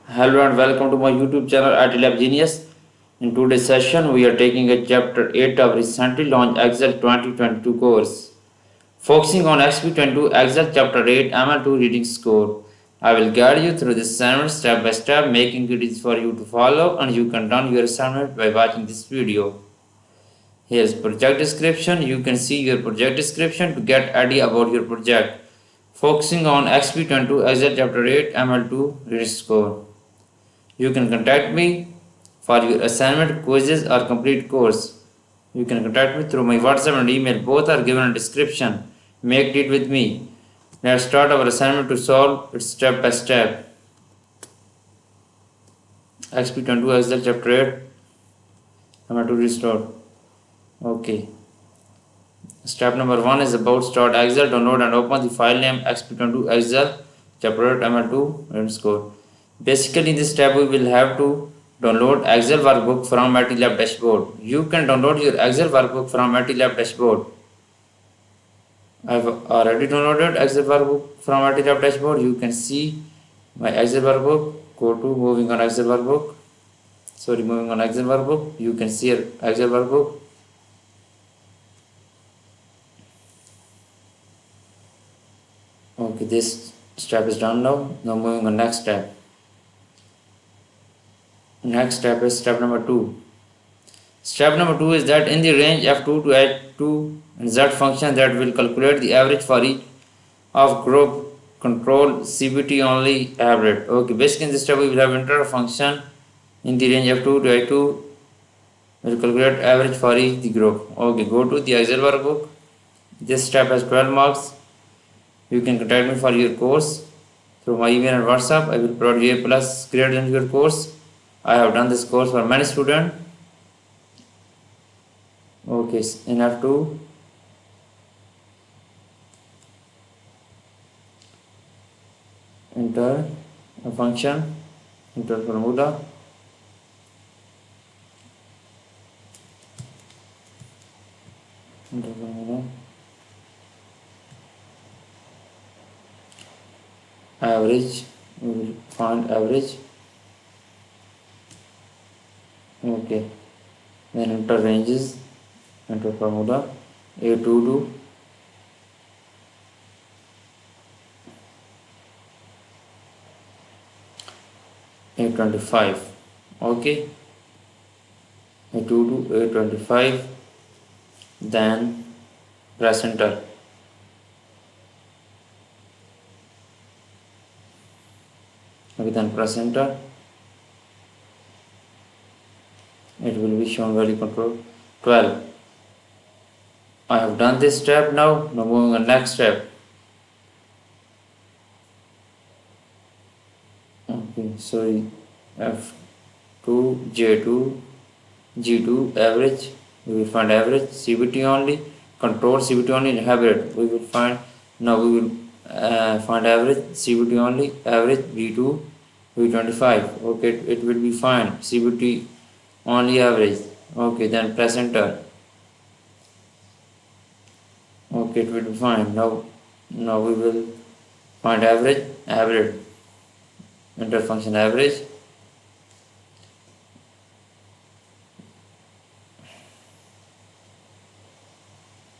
Hello and welcome to my YouTube channel Itlab Genius. In today's session, we are taking a chapter 8 of recently launched Excel 2022 course, focusing on Exp22 Excel chapter 8 ML2 reading score. I will guide you through this assignment step by step, making it easy for you to follow, and you can run your assignment by watching this video. Here's project description. You can see your project description to get idea about your project, focusing on Exp22 Excel chapter 8 ML2 reading score. You can contact me for your assignment, quizzes, or complete course. You can contact me through my WhatsApp and email. Both are given in description. Make it with me. Let's start our assignment to solve it step by step. Exp22 Excel chapter 8. I'm going to restart. Okay. Step number 1 is about start Excel. Download and open the file name Exp22 Excel chapter 8 ML2 and score. Basically, in this step, we will have to download Excel workbook from Itlab dashboard. You can download your Excel workbook from Itlab dashboard. I have already downloaded Excel workbook from Itlab dashboard. You can see my Excel workbook. Go to moving on Excel workbook. Moving on Excel workbook. You can see your Excel workbook. Okay, this step is done now. Now moving on next step. Next step is step number 2. Step number 2 is that in the range f2 to h2 and z function that will calculate the average for each of group control CBT only average. Okay, basically in this step we will have enter a function in the range f2 to h2 will calculate average for each the group. Okay, go to the Excel workbook. This step has 12 marks. You can contact me for your course through my email and WhatsApp. I will provide you a plus grade in your course. I have done this course for many students. Okay, in F2, enter a function, enter formula. Enter formula. Average, we will find average. Okay, then enter ranges, enter formula A2 to A25. Okay, A2 to A25, then press enter. Okay, then press enter. It will be shown value control 12. I have done this step now. Now moving on next step. Okay, sorry, F2, J2, G2 average. We will find average CBT only. Control CBT only hybrid. We will find now we will find average CBT only average B2 B25. Okay, it will be fine CBT only average. Okay, then press enter. Okay, it will be fine. Now we will find average. Enter function average.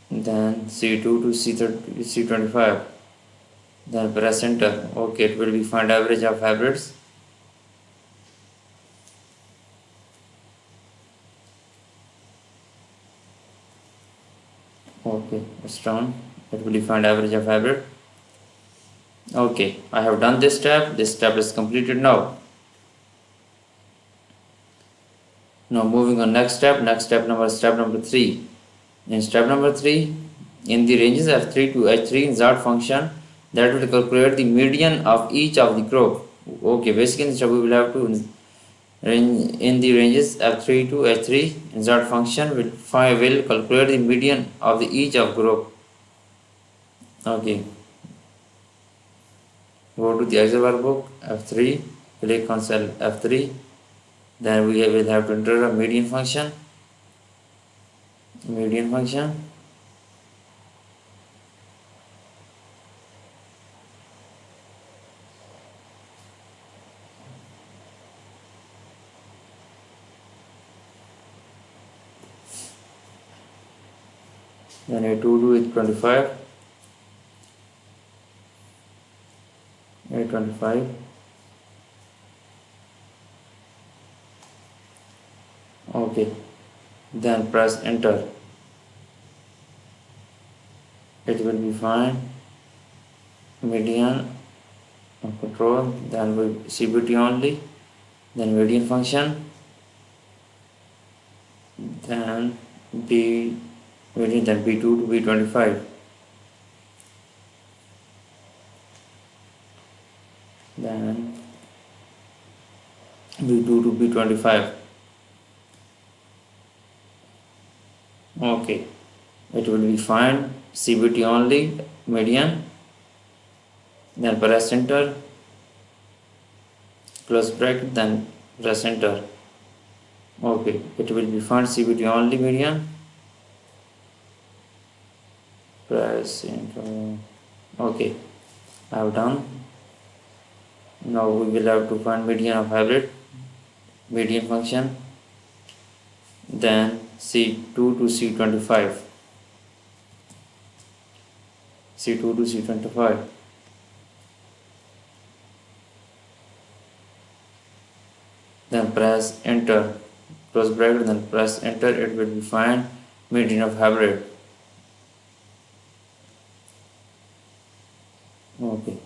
Then C2 to C30, C25. Then press enter. Okay, it will be find average of hybrids. Okay, it's done. It will find average of hybrid. Okay, I have done this step. This step is completed now. Now moving on next step. Step number 3. In step number 3, in the ranges f3 to h3 in Z function that will calculate the median of each of the group. Okay, basically in this step we will have to in the ranges f3 to h3 in Z function will calculate the median of the each of group. Okay, go to the Excel workbook f3, click on cell f3, then we will have to enter a median function. then A22 is 25, A25, okay, then press enter, it will be fine, median control, then we CBT only, then median function, then B median, then B2 to B25, then B2 to B25, okay, it will be fine, CBT only, median, then press enter, close bracket, then press enter, okay, it will be fine, CBT only, median, press enter, okay, I have done. Now we will have to find median of hybrid, median function, then C2 to C25, C2 to C25, then press enter, close bracket, then press enter, it will be fine, median of hybrid, okay,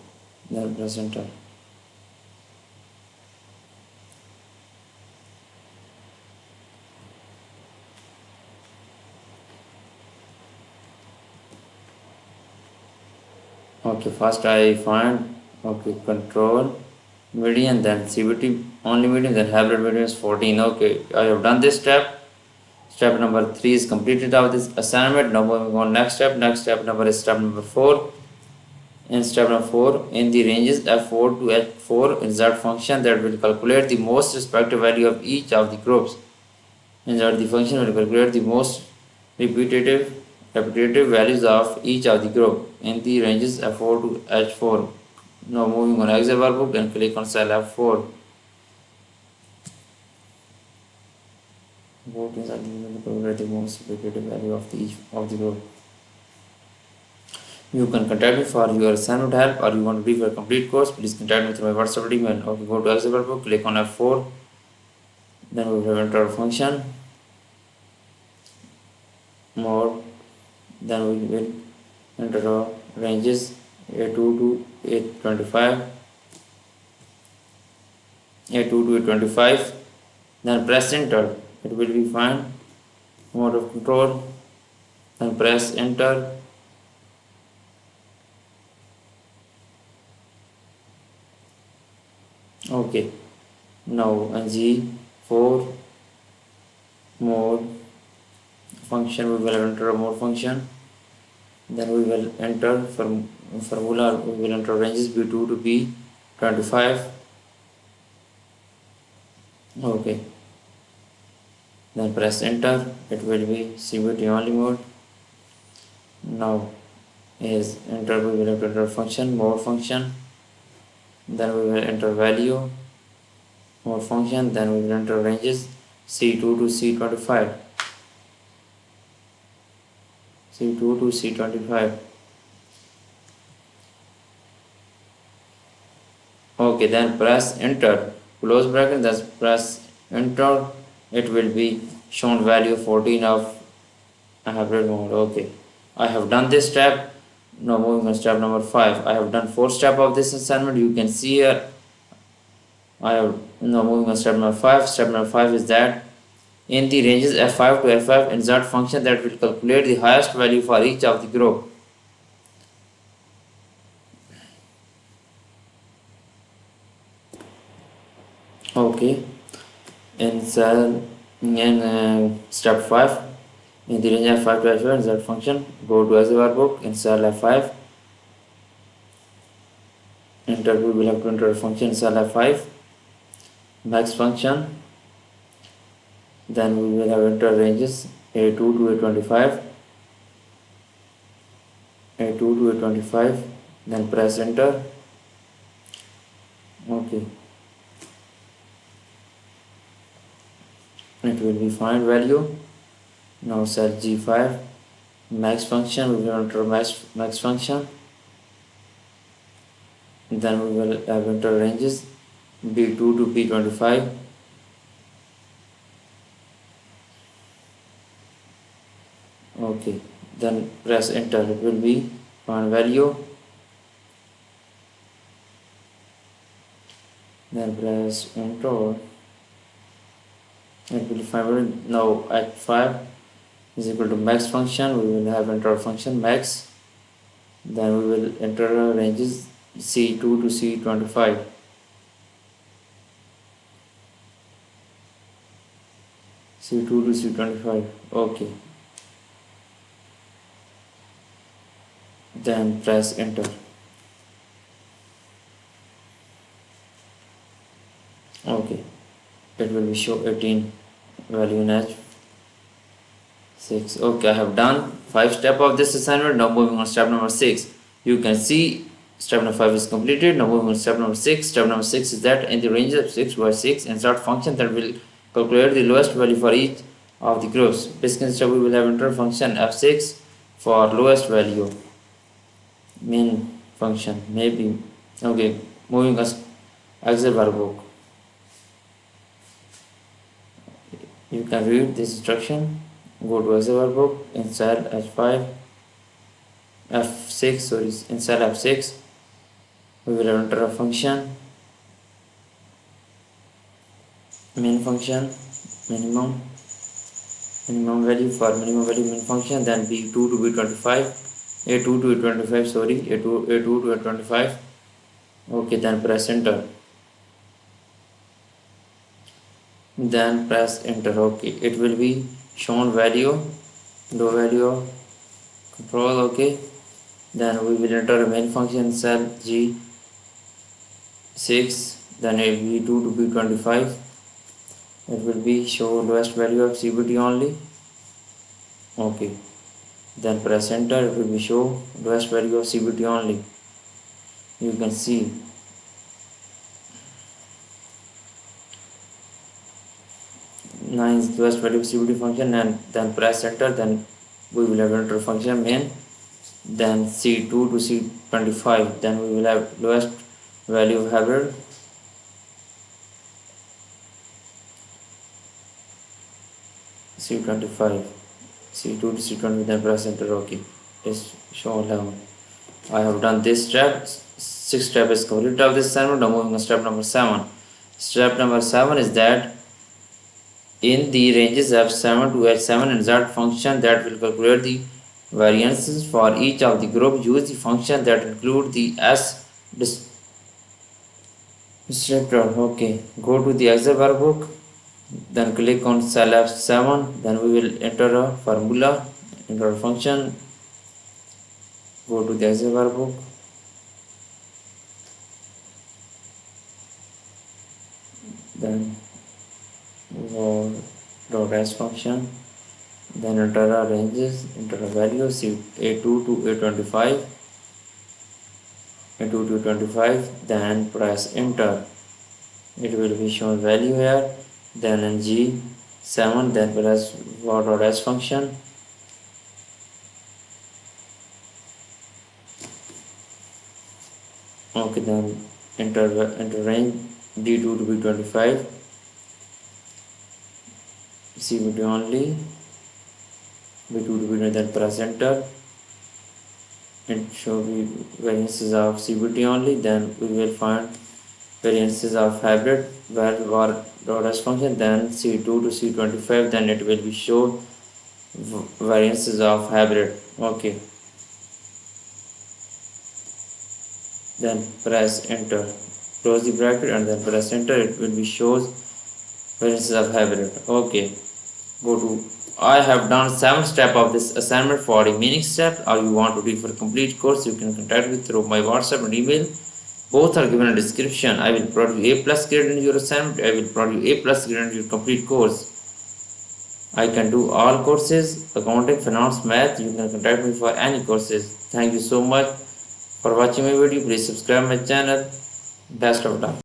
then press enter, okay, first I find, okay, control median, then CBT only median, then hybrid median is 14, okay, I have done this step. Step number 3 is completed of this assignment. Now moving on next step. Next step number is step number 4. In step number 4, in the ranges F4 to H4, insert function that will calculate the most respective value of each of the groups. Insert the function will calculate the most repetitive values of each of the group in the ranges F4 to H4. Now moving on Excel workbook and click on cell F4. What is the most repetitive value of each of the group? You can contact me for your assignment help, or you want to brief your complete course, please contact me through my WhatsApp email. Okay, go to Excel workbook, click on F4, then we will enter a function, more, then we will enter the ranges A2 to A25, A2 to A25, then press enter, it will be fine, mode of control, then press enter, okay, now G4 more function, we will enter a more function, then we will enter formula, we will enter ranges B2 to B25, okay, then press enter, it will be CBT only mode. Now is enter, we will enter function, more function, then we will enter value, more function, then we will enter ranges C2 to C25, C2 to C25, okay, then press enter, close bracket, then press enter, it will be shown value 14 of hybrid mode, okay, I have done this step. Now moving on step number 5, I have done 4 steps of this assignment, you can see here. I have now moving on step number 5. Step number 5 is that in the ranges F5 to F5, insert function that will calculate the highest value for each of the group. Okay, in step 5, in the range F5 to F5, insert function, go to Excel workbook, in cell F5, enter, we will have to enter a function in cell F5, max function, then we will have enter ranges A2 to A25, A2 to A25, then press enter, okay, it will be find value. Now cell G5, max function, we will enter max function, then we will have enter ranges B2 to B25. Okay, then press enter. It will be find value, then press enter. It will find value. Now at 5 is equal to max function. We will have enter function max, then we will enter ranges C2 to C25. C2 to C25. Okay, then press enter. Okay, it will be show 18 value in H6. Okay, I have done 5 steps of this assignment. Now moving on step number 6. You can see step number 5 is completed. Now moving on step number 6. Step number 6 is that in the range of 6 by 6 insert function that will calculate the lowest value for each of the groups. Basically, step we will have enter function f6 for lowest value. Main function maybe. Okay, moving on Excel workbook. You can read this instruction. Go to Excel workbook in cell H5 F6, sorry, in cell F6 we will enter a function, main function, minimum value for minimum value main function, then B2 to B25, A2 to A25, sorry, A2 to A25. Okay, then press enter. Then press enter. Okay, it will be shown value, low value control. Okay, then we will enter a main function cell G6, then a B2 to B25. It will be show lowest value of CBT only. Okay, then press enter. It will be show lowest value of CBT only. You can see 9 is lowest value of CBT function, and then press enter. Then we will have enter function main, then C2 to C25. Then we will have lowest value of hybrid, C25, C2 to C20. Then press enter. Okay, it's shown 11. I have done this step. 6 step is complete of this assignment. Now moving on step number 7. Step number 7 is that in the ranges of 7 to H7 insert function that will calculate the variances for each of the group. Use the function that include the S descriptor. Okay, go to the Excel workbook, then click on cell F7, then we will enter a formula, enter a function. Go to the Excel workbook, then dot s function, then enter our ranges, enter a value A2 to A25, A2 to A25, then press enter. It will be shown value here, then in G7, then press dot s function, okay, then enter range D2 to B25, CBT only, B2 to B25, then press enter. It show the variances of CBT only. Then we will find variances of hybrid where var dot s function, then C2 to C25, then it will be show variances of hybrid. Okay, then press enter, close the bracket and then press enter. It will be shows variances of hybrid. Okay, go to I have done 7 steps of this assignment. For remaining step or you want to read for complete course, you can contact me through my WhatsApp and email. Both are given in description. I will provide you A+ grade in your assignment. I will provide you A+ grade in your complete course. I can do all courses, accounting, finance, math. You can contact me for any courses. Thank you so much for watching my video. Please subscribe my channel. Best of luck.